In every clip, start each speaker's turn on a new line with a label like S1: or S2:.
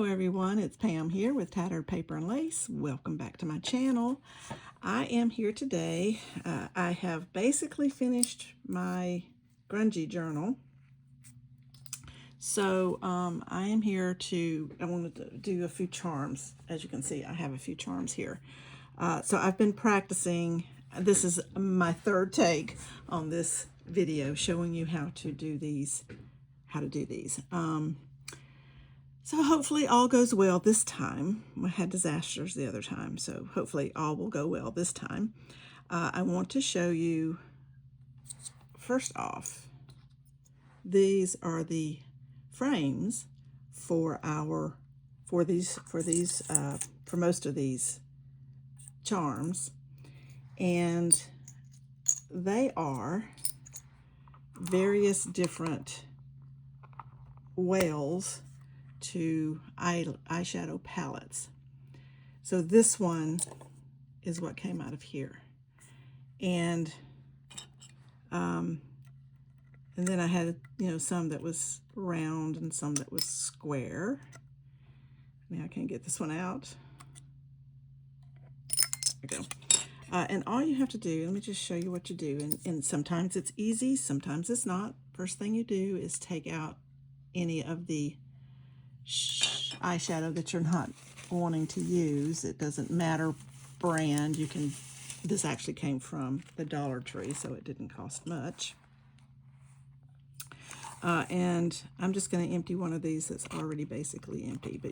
S1: Hello everyone, it's Pam here with Tattered Paper and Lace. Welcome back to my channel. I am here today. I have basically finished my grungy journal. So I am here I wanted to do a few charms. As you can see, I have a few charms here. So I've been practicing. This is my third take on this video showing you how to do these. So hopefully all goes well this time. I had disasters the other time, so hopefully all will go well this time. I want to show you, first off, these are the frames for most of these charms, and they are various different whales to eyeshadow palettes. So this one is what came out of here, and then I had some that was round and some that was square. Now I can't get this one out. There we go. And all you have to do, let me just show you what you do, and sometimes it's easy, sometimes it's not. First thing you do is take out any of the eyeshadow that you're not wanting to use. It doesn't matter brand. This actually came from the Dollar Tree, so it didn't cost much. And I'm just going to empty one of these that's already basically empty, but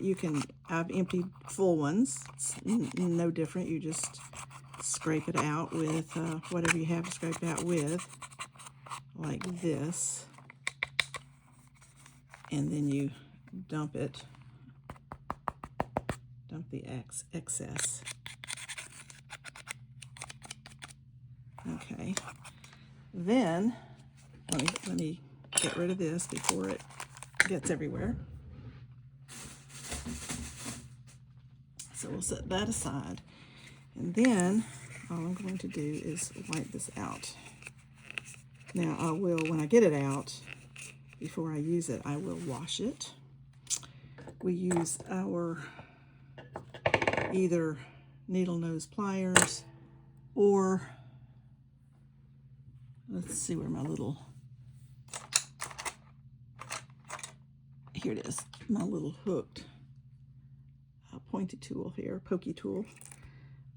S1: I've emptied full ones. It's no different. You just scrape it out with whatever you have to scrape it out with, like this, and then you dump the excess. Okay, then let me get rid of this before it gets everywhere. So we'll set that aside, and then all I'm going to do is wipe this out. Now I will, when I get it out, before I use it, I will wash it. We use our either needle nose pliers, or let's see where here it is, my little hooked pointy tool here, pokey tool.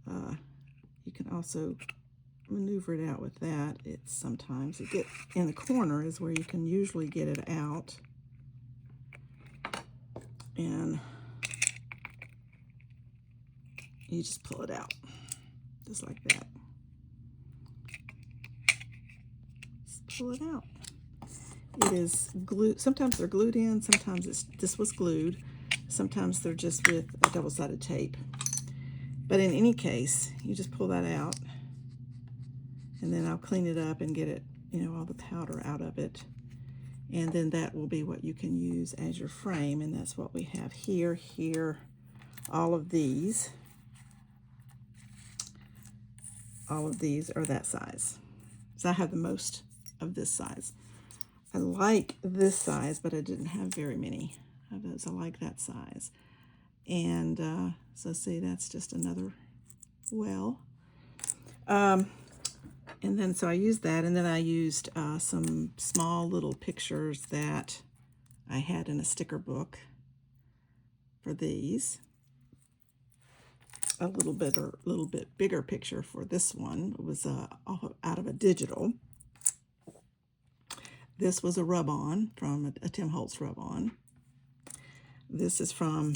S1: You can also maneuver it out with that. Sometimes it gets in the corner is where you can usually get it out, and you just pull it out just like that. Just pull it out. It is glued. Sometimes they're glued in, sometimes this was glued, sometimes they're just with a double-sided tape. But in any case, you just pull that out, and then I'll clean it up and get it, all the powder out of it. And then that will be what you can use as your frame, and that's what we have here. All of these are that size. So I have the most of this size. I like this size, but I didn't have very many of those. I like that size. And so see, that's just another well. And then so I used that, and then I used some small little pictures that I had in a sticker book for these. A little bit bigger picture for this one. It was out of a digital. This was a rub-on from a Tim Holtz rub-on. This is from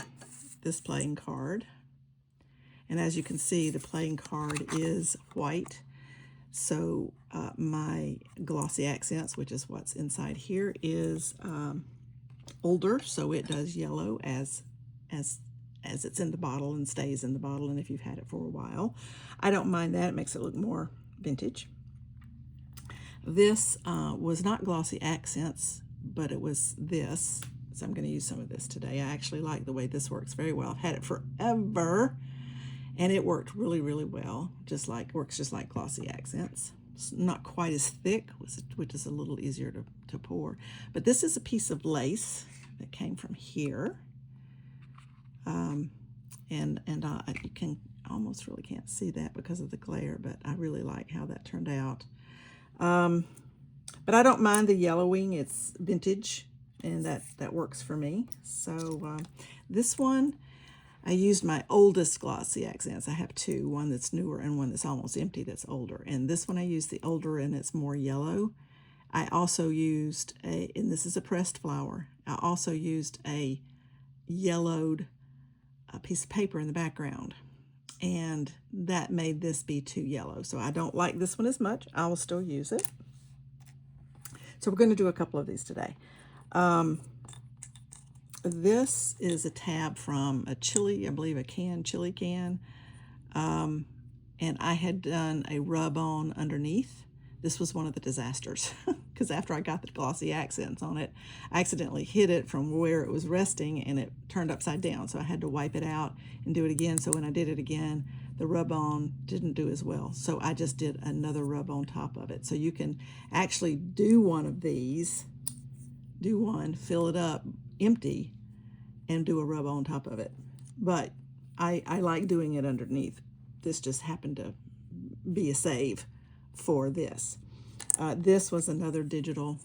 S1: this playing card. And as you can see, the playing card is white. So my glossy accents, which is what's inside here, is older, so it does yellow as it's in the bottle and stays in the bottle, and if you've had it for a while. I don't mind that. It makes it look more vintage. This was not glossy accents, but it was this. So I'm going to use some of this today. I actually like the way this works very well. I've had it forever, and it worked really, really well. Works just like glossy accents. It's not quite as thick, which is a little easier to pour. But this is a piece of lace that came from here. And you can almost really can't see that because of the glare, but I really like how that turned out. But I don't mind the yellowing. It's vintage, and that works for me. So this one, I used my oldest glossy accents. I have two, one that's newer and one that's almost empty that's older. And this one I used the older, and it's more yellow. I also used and this is a pressed flower, I also used a yellowed piece of paper in the background. And that made this be too yellow. So I don't like this one as much. I will still use it. So we're going to do a couple of these today. This is a tab from a chili, I believe a chili can. And I had done a rub-on underneath. This was one of the disasters because after I got the glossy accents on it, I accidentally hit it from where it was resting and it turned upside down. So I had to wipe it out and do it again. So when I did it again, the rub-on didn't do as well. So I just did another rub on top of it. So you can actually do one of these, do one, fill it up empty, and do a rub on top of it. But I like doing it underneath. This just happened to be a save for this. This was another digital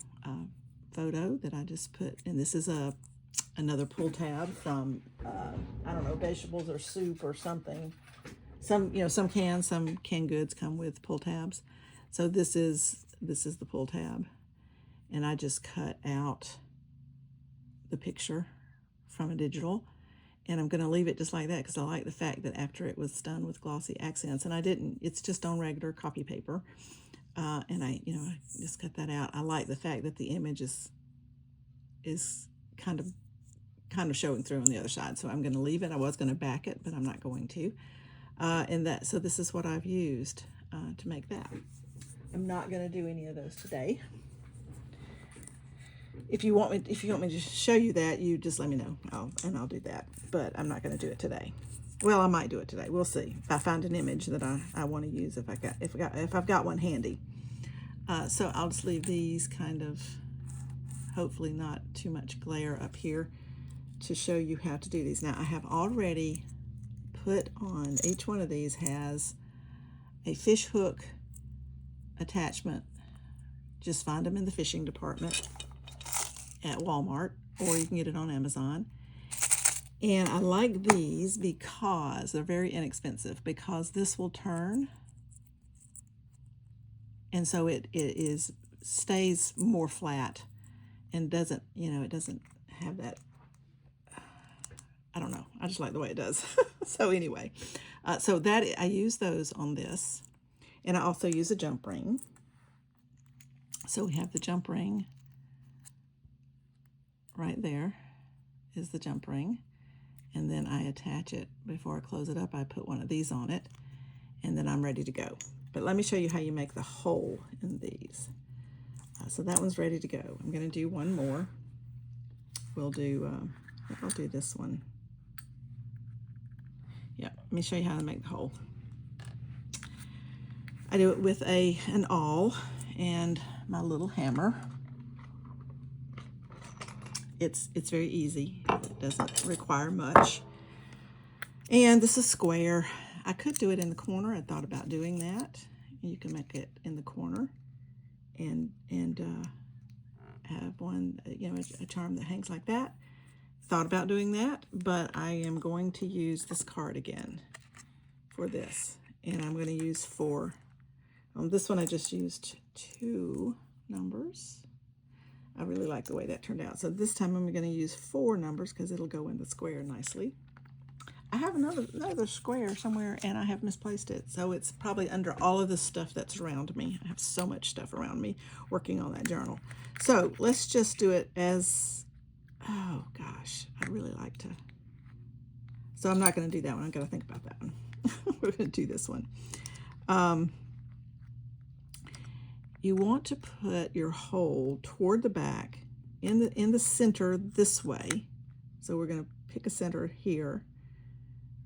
S1: photo that I just put, and this is another pull tab from I don't know, vegetables or soup or something. Some canned goods come with pull tabs. So this is the pull tab, and I just cut out the picture from a digital, and I'm going to leave it just like that because I like the fact that after it was done with glossy accents, and I didn't, it's just on regular copy paper, and I just cut that out. I like the fact that the image is kind of showing through on the other side, so I'm going to leave it. I was going to back it, but I'm not going to. So this is what I've used to make that. I'm not going to do any of those today. If you want me to show you that, you just let me know, I'll do that. But I'm not going to do it today. Well, I might do it today. We'll see if I find an image that I want to use. If I've got one handy. So I'll just leave these kind of, hopefully not too much glare up here, to show you how to do these. Now I have already put on, each one of these has a fish hook attachment. Just find them in the fishing department at Walmart, or you can get it on Amazon. And I like these because they're very inexpensive, because this will turn, and so it stays more flat and doesn't, it doesn't have that, I don't know, I just like the way it does. So anyway, so that I use those on this, and I also use a jump ring. So we have the jump ring right there is the jump ring, and then I attach it. Before I close it up, I put one of these on it, and then I'm ready to go. But let me show you how you make the hole in these. So that one's ready to go. I'm going to do one more. We'll do, I'll do this one. Yeah, let me show you how to make the hole. I do it with an awl and my little hammer. It's very easy. It doesn't require much. And this is square. I could do it in the corner. I thought about doing that. You can make it in the corner and have one, a charm that hangs like that. Thought about doing that, but I am going to use this card again for this. And I'm going to use 4. On this one, I just used 2 numbers. I really like the way that turned out. So this time I'm going to use 4 numbers because it'll go in the square nicely. I have another square somewhere, and I have misplaced it. So it's probably under all of the stuff that's around me. I have so much stuff around me working on that journal. So let's just do it as, oh gosh, I'd really like to. So I'm not going to do that one. I've got to think about that one. We're going to do this one. You want to put your hole toward the back in the center this way. So we're going to pick a center here,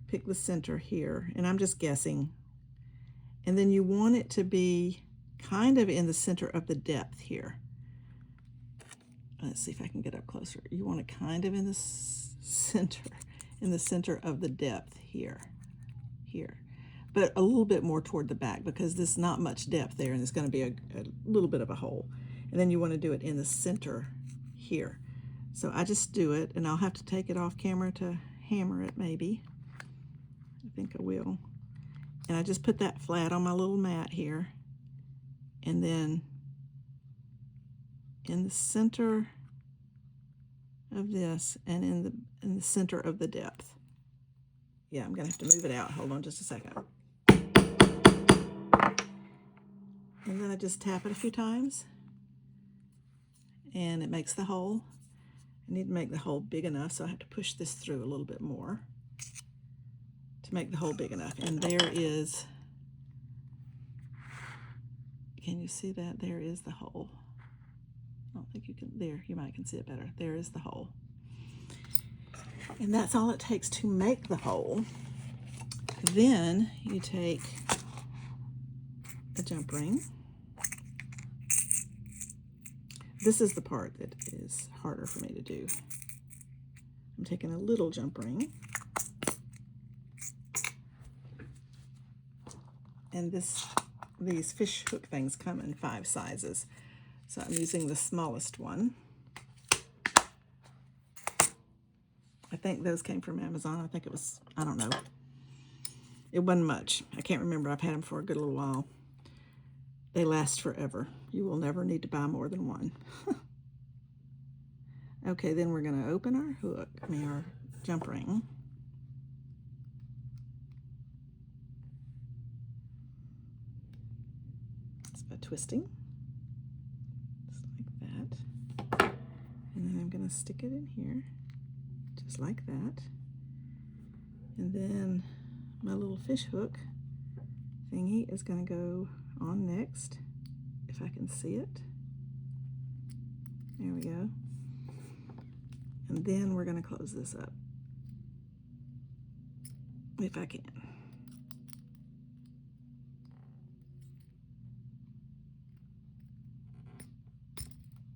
S1: pick the center here, and I'm just guessing. And then you want it to be kind of in the center of the depth here. Let's see if I can get up closer. You want it kind of in the center of the depth here, here. But a little bit more toward the back because there's not much depth there and there's going to be a little bit of a hole. And then you want to do it in the center here. So I just do it, and I'll have to take it off camera to hammer it maybe. I think I will. And I just put that flat on my little mat here. And then in the center of this and in the center of the depth. Yeah, I'm going to have to move it out. Hold on just a second. And then I just tap it a few times. And it makes the hole. I need to make the hole big enough, so I have to push this through a little bit more to make the hole big enough. And there is, can you see that? There is the hole. I don't think you can, there, you might can see it better. There is the hole. And that's all it takes to make the hole. Then you take a jump ring. This is the part that is harder for me to do. I'm taking a little jump ring. And these fish hook things come in 5 sizes. So I'm using the smallest one. I think those came from Amazon. I think it was, I don't know. It wasn't much. I can't remember. I've had them for a good little while. They last forever. You will never need to buy more than one. Okay, then we're going to open our hook, our jump ring. Just by twisting, just like that. And then I'm going to stick it in here, just like that. And then my little fish hook thingy is going to go on next, if I can see it. There we go. And then we're going to close this up, if I can.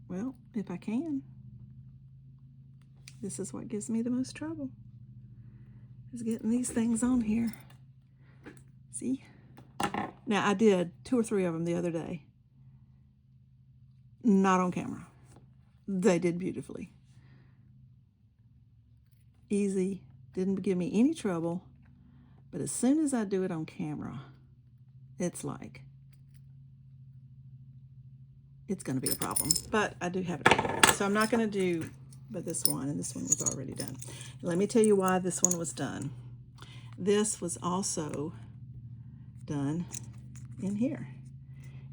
S1: Well, if I can. This is what gives me the most trouble, is getting these things on here. See? Now, I did 2 or 3 of them the other day. Not on camera. They did beautifully. Easy. Didn't give me any trouble. But as soon as I do it on camera, it's like, it's going to be a problem. But I do have it. So I'm not going to do but this one, and this one was already done. Let me tell you why this one was done. This was also done in here.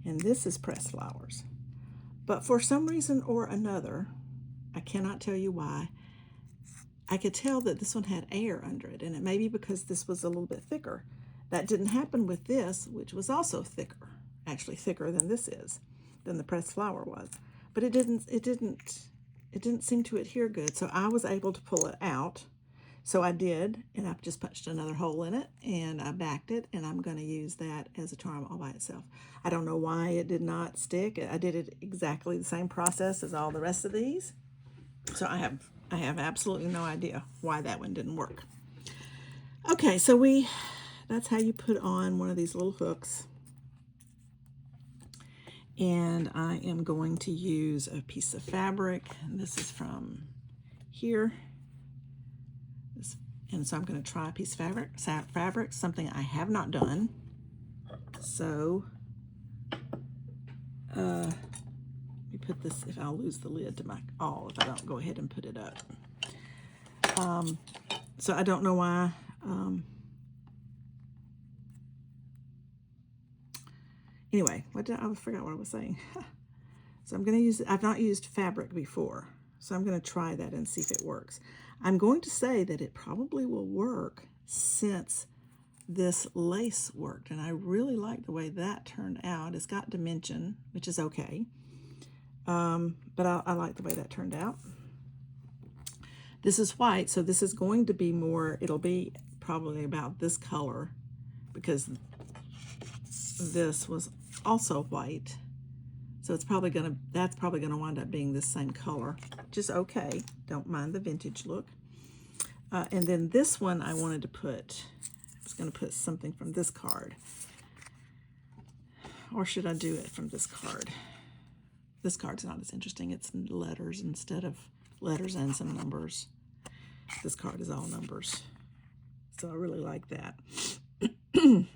S1: And this is pressed flowers. But for some reason or another, I cannot tell you why, I could tell that this one had air under it, and it may be because this was a little bit thicker. That didn't happen with this, which was also thicker, actually thicker than this is, than the pressed flower was. But it didn't seem to adhere good, so I was able to pull it out. So I did, and I've just punched another hole in it, and I backed it, and I'm going to use that as a charm all by itself. I don't know why it did not stick. I did it exactly the same process as all the rest of these. So I have absolutely no idea why that one didn't work. Okay, so that's how you put on one of these little hooks. And I am going to use a piece of fabric, and this is from here. And so I'm going to try a piece of fabric, something I have not done. So let me put this, if I'll lose the lid to my awl if I don't go ahead and put it up. So I don't know why. Anyway, I forgot what I was saying. So I'm going to use, I've not used fabric before, so I'm going to try that and see if it works. I'm going to say that it probably will work since this lace worked, and I really like the way that turned out. It's got dimension, which is okay, but I like the way that turned out. This is white, so this is going to be more, it'll be probably about this color, because this was also white. So it's probably that's probably gonna wind up being the same color, which is okay. Don't mind the vintage look. And then this one I wanted to put, I was going to put something from this card. Or should I do it from this card? This card's not as interesting. It's letters instead of letters and some numbers. This card is all numbers. So I really like that. I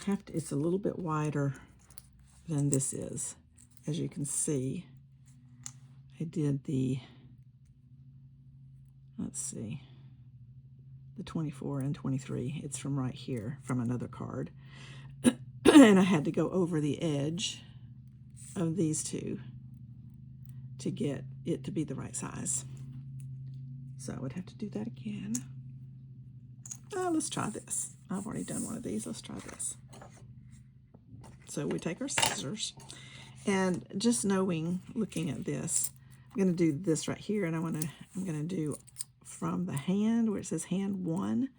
S1: have to, it's a little bit wider than this is. As you can see, I did the, let's see, the 24 and 23. It's from right here, from another card. And I had to go over the edge of these two to get it to be the right size. So I would have to do that again. Let's try this. I've already done one of these. Let's try this. So we take our scissors, and just knowing, looking at this, I'm going to do this right here, and I'm going to do from the hand where it says hand 1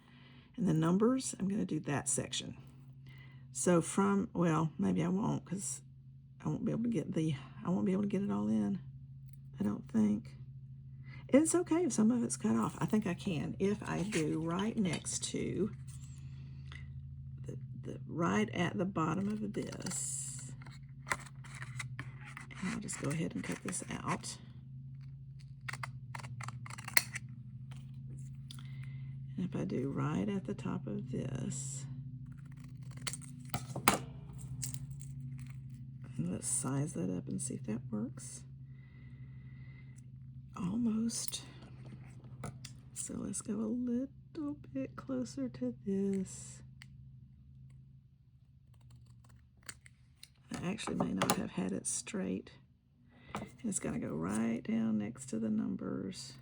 S1: and the numbers. I'm going to do that section. So from, well, maybe I won't, because I won't be able to get it all in, I don't think. It's okay if some of it's cut off. I think I can if I do right next to right at the bottom of this. And I'll just go ahead and cut this out. And if I do right at the top of this, and let's size that up and see if that works. Almost. So let's go a little bit closer to this. I actually may not have had it straight. It's going to go right down next to the numbers.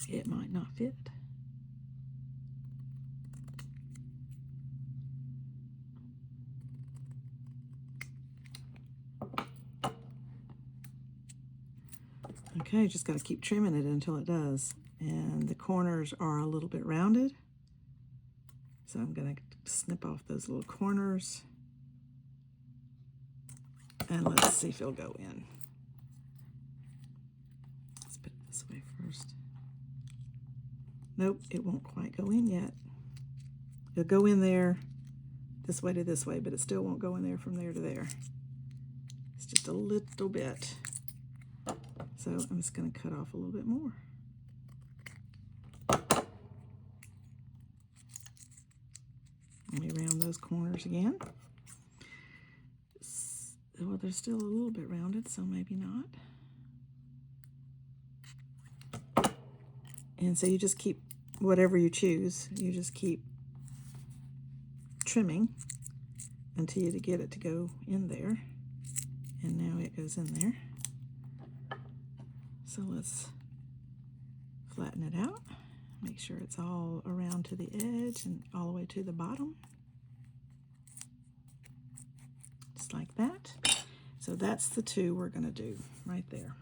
S1: It might not fit. Okay, just got to keep trimming it until it does. And the corners are a little bit rounded. So I'm going to snip off those little corners. And let's see if it'll go in. Let's put it this way first. Nope, it won't quite go in yet. It'll go in there this way to this way, but it still won't go in there from there to there. It's just a little bit. So I'm just going to cut off a little bit more. Let me round those corners again. Well, they're still a little bit rounded, so maybe not. And so you just keep, whatever you choose, you just keep trimming until you get it to go in there. And now it goes in there. So let's flatten it out. Make sure it's all around to the edge and all the way to the bottom. Just like that. So that's the two we're going to do right there.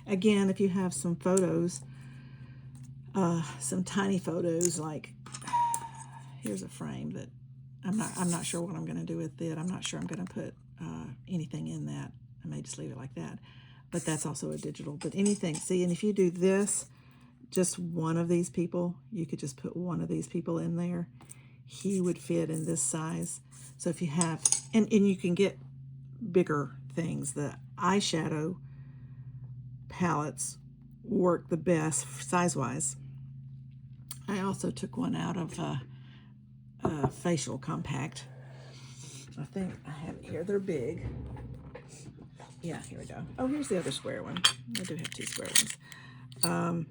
S1: Again, if you have some photos, some tiny photos, like here's a frame that I'm not sure what I'm going to do with it. I'm not sure I'm going to put anything in that. I may just leave it like that. But that's also a digital. But anything, see, and if you do this, just one of these people, you could just put one of these people in there. He would fit in this size. So if you have, and you can get bigger things. The eyeshadow palettes work the best size-wise. I also took one out of Facial Compact. I think I have it here. They're big. Yeah, here we go. Oh, here's the other square one. I do have two square ones.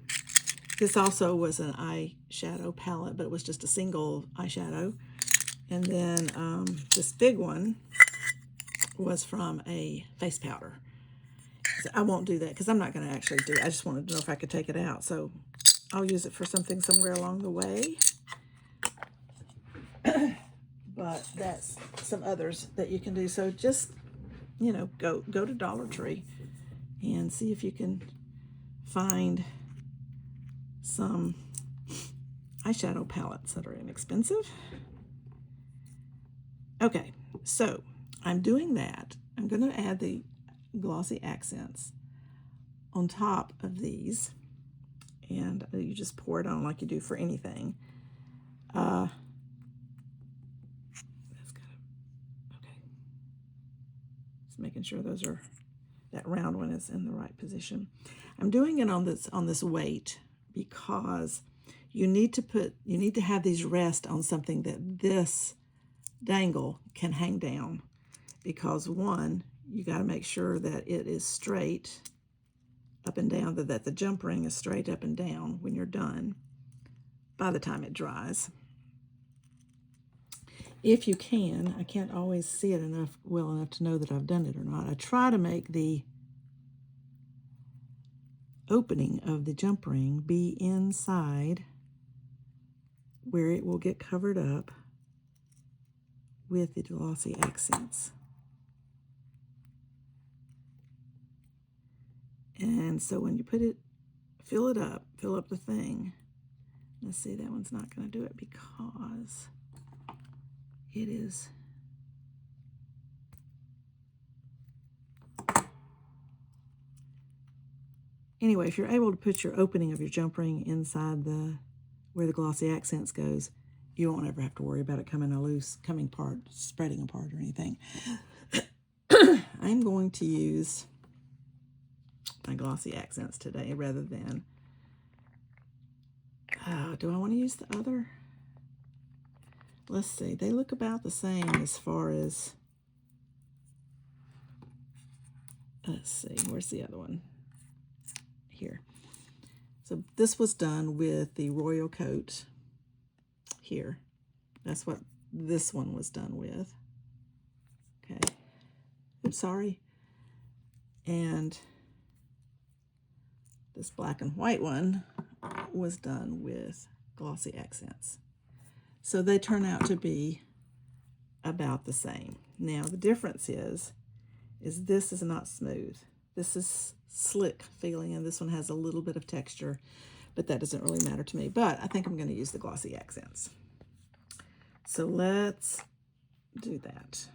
S1: This also was an eyeshadow palette, but it was just a single eyeshadow. And then this big one was from a face powder. So I won't do that because I'm not going to actually do it. I just wanted to know if I could take it out. So I'll use it for something somewhere along the way. But that's some others that you can do. So just, you know, go to Dollar Tree and see if you can find some eyeshadow palettes that are inexpensive. Okay, so I'm doing that. I'm going to add the glossy accents on top of these, and you just pour it on like you do for anything. That's okay. Just making sure that round one is in the right position. I'm doing it on this weight because you need to have these rest on something that this dangle can hang down, because one, you got to make sure that it is straight up and down, that the jump ring is straight up and down when you're done by the time it dries. If you can, I can't always see it well enough to know that I've done it or not. I try to make the opening of the jump ring be inside where it will get covered up with the glossy accents. And so when you fill it up, fill up the thing. Let's see, that one's not going to do it because it is. Anyway, if you're able to put your opening of your jump ring inside where the glossy accents goes, you won't ever have to worry about it coming apart, spreading apart or anything. I'm going to use my glossy accents today rather than, do I want to use the other? Let's see, they look about the same as far as, let's see, where's the other one? Here. So this was done with the Royal Coat here. That's what this one was done with. Okay. Oops, sorry. And this black and white one was done with glossy accents. So they turn out to be about the same. Now the difference is this is not smooth. This is slick feeling, and this one has a little bit of texture, but that doesn't really matter to me. But I think I'm going to use the glossy accents. So let's do that.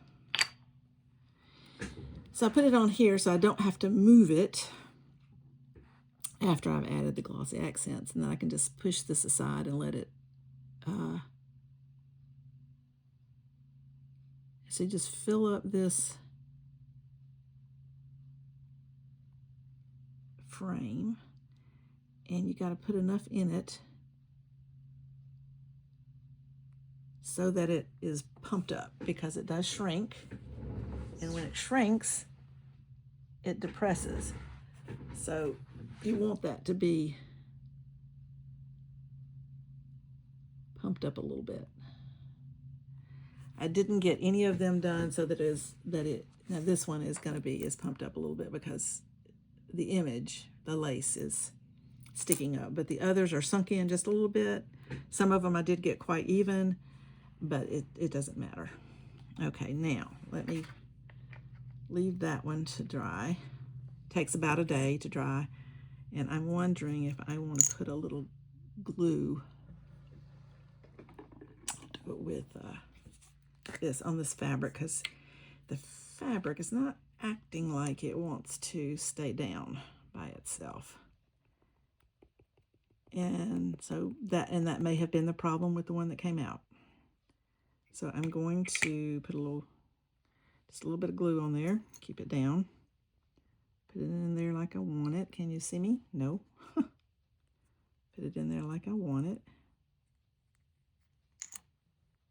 S1: So I put it on here so I don't have to move it after I've added the glossy accents, and then I can just push this aside and let it, so just fill up this frame, and you got to put enough in it so that it is pumped up, because it does shrink, and when it shrinks it depresses, so you want that to be pumped up a little bit. I didn't get any of them done so now this one is going to be pumped up a little bit because the image, the lace is sticking up, but the others are sunk in just a little bit. Some of them I did get quite even, but it doesn't matter. Okay, now let me leave that one to dry. Takes about a day to dry, and I'm wondering if I want to put a little glue, I'll do it with this on this fabric, because the fabric is not acting like it wants to stay down by itself. And so that may have been the problem with the one that came out. So I'm going to put just a little bit of glue on there, keep it down, put it in there like I want it. Can you see me? No. Put it in there like I want it.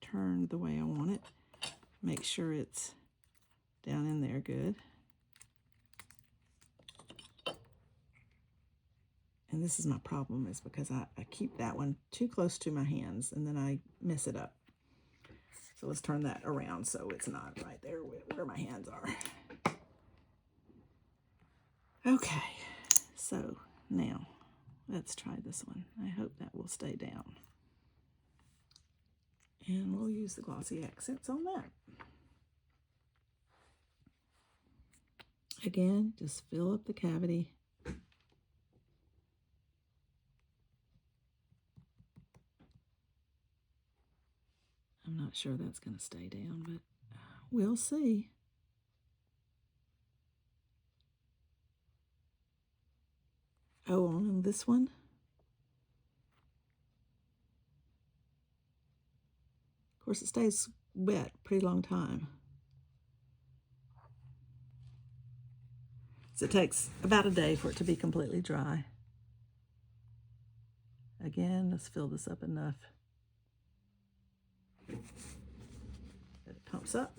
S1: Turn the way I want it. Make sure it's down in there good. And this is my problem, is because I keep that one too close to my hands and then I mess it up. So let's turn that around so it's not right there where my hands are. Okay, so now let's try this one. I hope that will stay down. And we'll use the glossy accents on that. Again, just fill up the cavity. I'm not sure that's going to stay down, but we'll see. Oh, on this one, of course, it stays wet a pretty long time. So it takes about a day for it to be completely dry. Again, let's fill this up enough that it pumps up.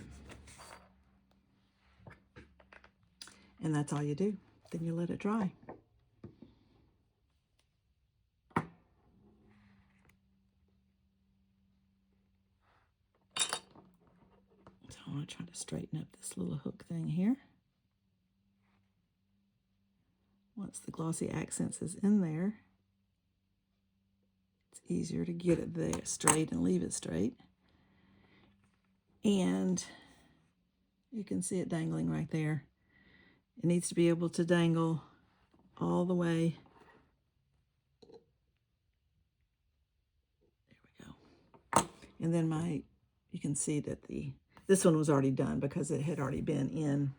S1: And that's all you do. Then you let it dry. So I want to try to straighten up this little hook thing here. Once the glossy accents is in there, it's easier to get it there straight and leave it straight. And you can see it dangling right there. It needs to be able to dangle all the way. There we go. And then you can see that this one was already done because it had already been in.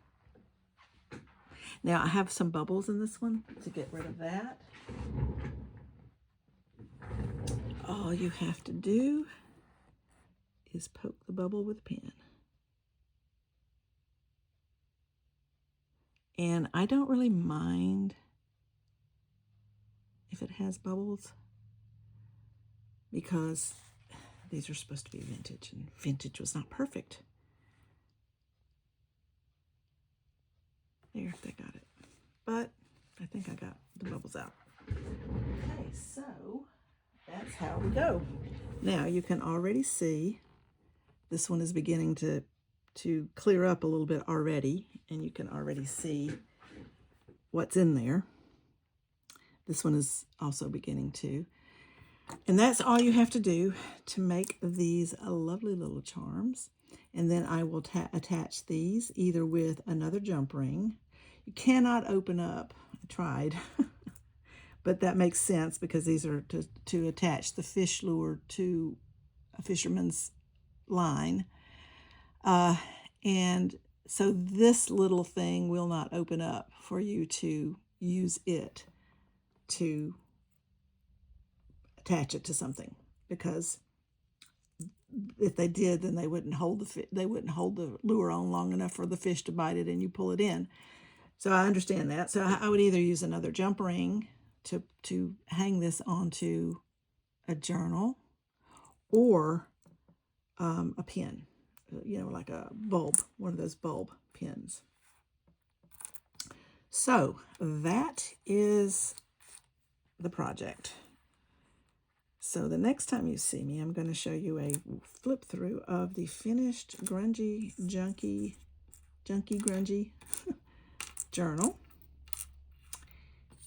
S1: Now I have some bubbles in this one. To get rid of that, all you have to do is poke the bubble with a pen. And I don't really mind if it has bubbles because these are supposed to be vintage, and vintage was not perfect. There, they got it. But I think I got the bubbles out. Okay, so that's how we go. Now you can already see this one is beginning to clear up a little bit already, and you can already see what's in there. This one is also beginning to. And that's all you have to do to make these lovely little charms. And then I will attach these either with another jump ring. You cannot open up. I tried, but that makes sense because these are to attach the fish lure to a fisherman's line. And so this little thing will not open up for you to use it to attach it to something, because if they did, then they wouldn't hold the lure on long enough for the fish to bite it and you pull it in. So I understand that. So I would either use another jump ring to hang this onto a journal, or a pin, like a bulb, one of those bulb pins. So that is the project. So the next time you see me, I'm going to show you a flip through of the finished grungy, junky grungy journal.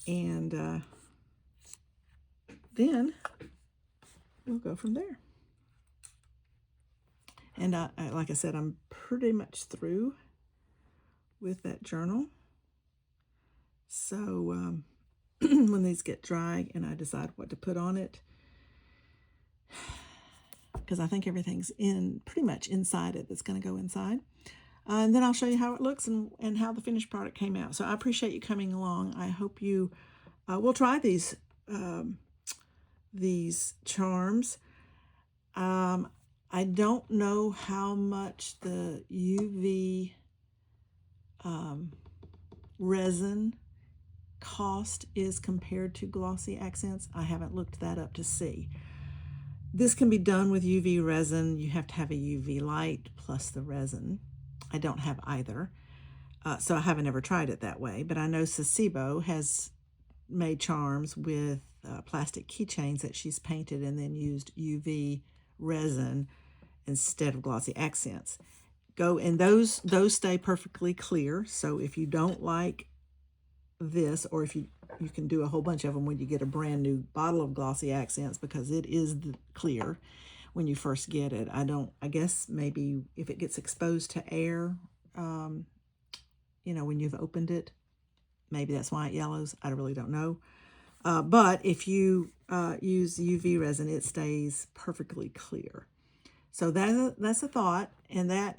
S1: And then we'll go from there. And like I said, I'm pretty much through with that journal. So when these get dry and I decide what to put on it, because I think everything's pretty much inside it that's going to go inside. And then I'll show you how it looks and how the finished product came out. So I appreciate you coming along. I hope you will try these charms. I don't know how much the UV resin cost is compared to glossy accents. I haven't looked that up to see. This can be done with UV resin. You have to have a UV light plus the resin. I don't have either, so I haven't ever tried it that way. But I know Sasebo has made charms with plastic keychains that she's painted and then used UV resin instead of glossy accents. And those stay perfectly clear. So if you don't like this, or if you can do a whole bunch of them when you get a brand new bottle of glossy accents, because it is clear when you first get it. I guess maybe if it gets exposed to air, when you've opened it, maybe that's why it yellows. I really don't know. But if you use UV resin, it stays perfectly clear. So that's a thought, and that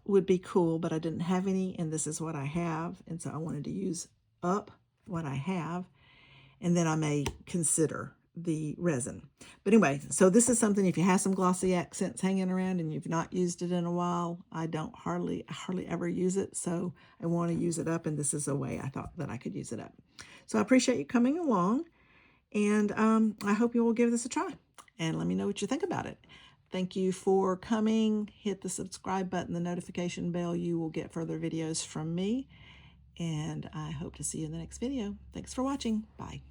S1: would be cool, but I didn't have any, and this is what I have, and so I wanted to use up what I have, and then I may consider the resin. But anyway, so this is something, if you have some glossy accents hanging around and you've not used it in a while, I hardly ever use it, so I want to use it up, and this is a way I thought that I could use it up. So I appreciate you coming along, and I hope you will give this a try, and let me know what you think about it. Thank you for coming. Hit the subscribe button, the notification bell. You will get further videos from me, and I hope to see you in the next video. Thanks for watching. Bye.